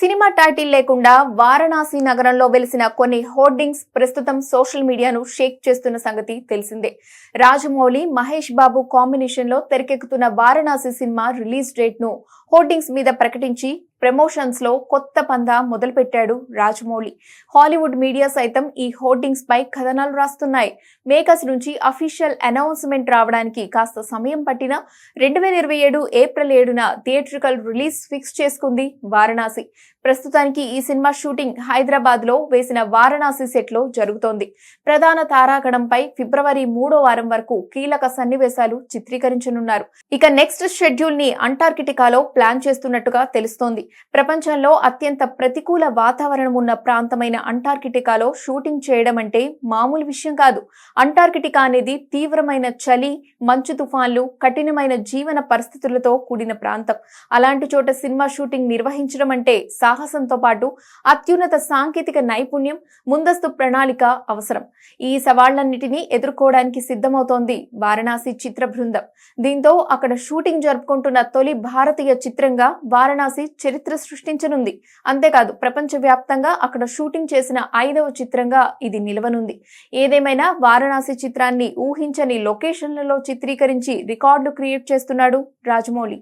Cinema title లేకుండా వారణాసి నగరంలో వెలిసిన కొన్ని హోర్డింగ్స్ ప్రస్తుతం సోషల్ మీడియాను షేక్ చేస్తున్న సంగతి తెలిసిందే. రాజమౌళి, మహేష్ బాబు కాంబినేషన్ లో తెరకెక్కుతున్న వారణాసి సినిమా రిలీజ్ డేట్ ను హోర్డింగ్స్ మీద ప్రకటించి ప్రమోషన్స్ లో కొత్త పందా మొదలుపెట్టాడు రాజమౌళి. హాలీవుడ్ మీడియా సైతం ఈ హోర్డింగ్స్ పై కథనాలు రాస్తున్నాయి. మేకర్స్ నుంచి అఫీషియల్ అనౌన్స్మెంట్ రావడానికి కాస్త సమయం పట్టినా 2027 ఏప్రిల్ 7న థియేట్రికల్ రిలీజ్ ఫిక్స్ చేసుకుంది వారణాసి. ప్రస్తుతానికి ఈ సినిమా షూటింగ్ హైదరాబాద్ లో వేసిన వారణాసి సెట్ లో జరుగుతోంది. ప్రధాన తారాగణంపై ఫిబ్రవరి 3వ వారం వరకు కీలక సన్నివేశాలు చిత్రీకరించనున్నారు. ఇక నెక్స్ట్ షెడ్యూల్ ని అంటార్కిటికాలో ప్లాన్ చేస్తున్నట్టుగా తెలుస్తోంది. ప్రపంచంలో అత్యంత ప్రతికూల వాతావరణం ఉన్న ప్రాంతమైన అంటార్కిటికాలో షూటింగ్ చేయడం అంటే మామూలు విషయం కాదు. అంటార్కిటికా అనేది తీవ్రమైన చలి, మంచు తుఫాన్లు, కఠినమైన జీవన పరిస్థితులతో కూడిన ప్రాంతం. అలాంటి చోట సినిమా షూటింగ్ నిర్వహించడం అంటే సాహసంతో పాటు అత్యున్నత సాంకేతిక నైపుణ్యం, ముందస్తు ప్రణాళిక అవసరం. ఈ సవాళ్లన్నిటినీ ఎదుర్కోవడానికి సిద్ధమవుతోంది వారణాసి చిత్ర బృందం. దీంతో అక్కడ షూటింగ్ జరుపుకుంటున్న తొలి భారతీయ చిత్రంగా వారణాసి చరిత్ర సృష్టించనుంది. అంతేకాదు ప్రపంచవ్యాప్తంగా అక్కడ షూటింగ్ చేసిన 5వ చిత్రంగా ఇది నిలవనుంది. ఏదేమైనా వారణాసి చిత్రాన్ని ఊహించని లొకేషన్లలో చిత్రీకరించి రికార్డులు క్రియేట్ చేస్తున్నాడు రాజమౌళి.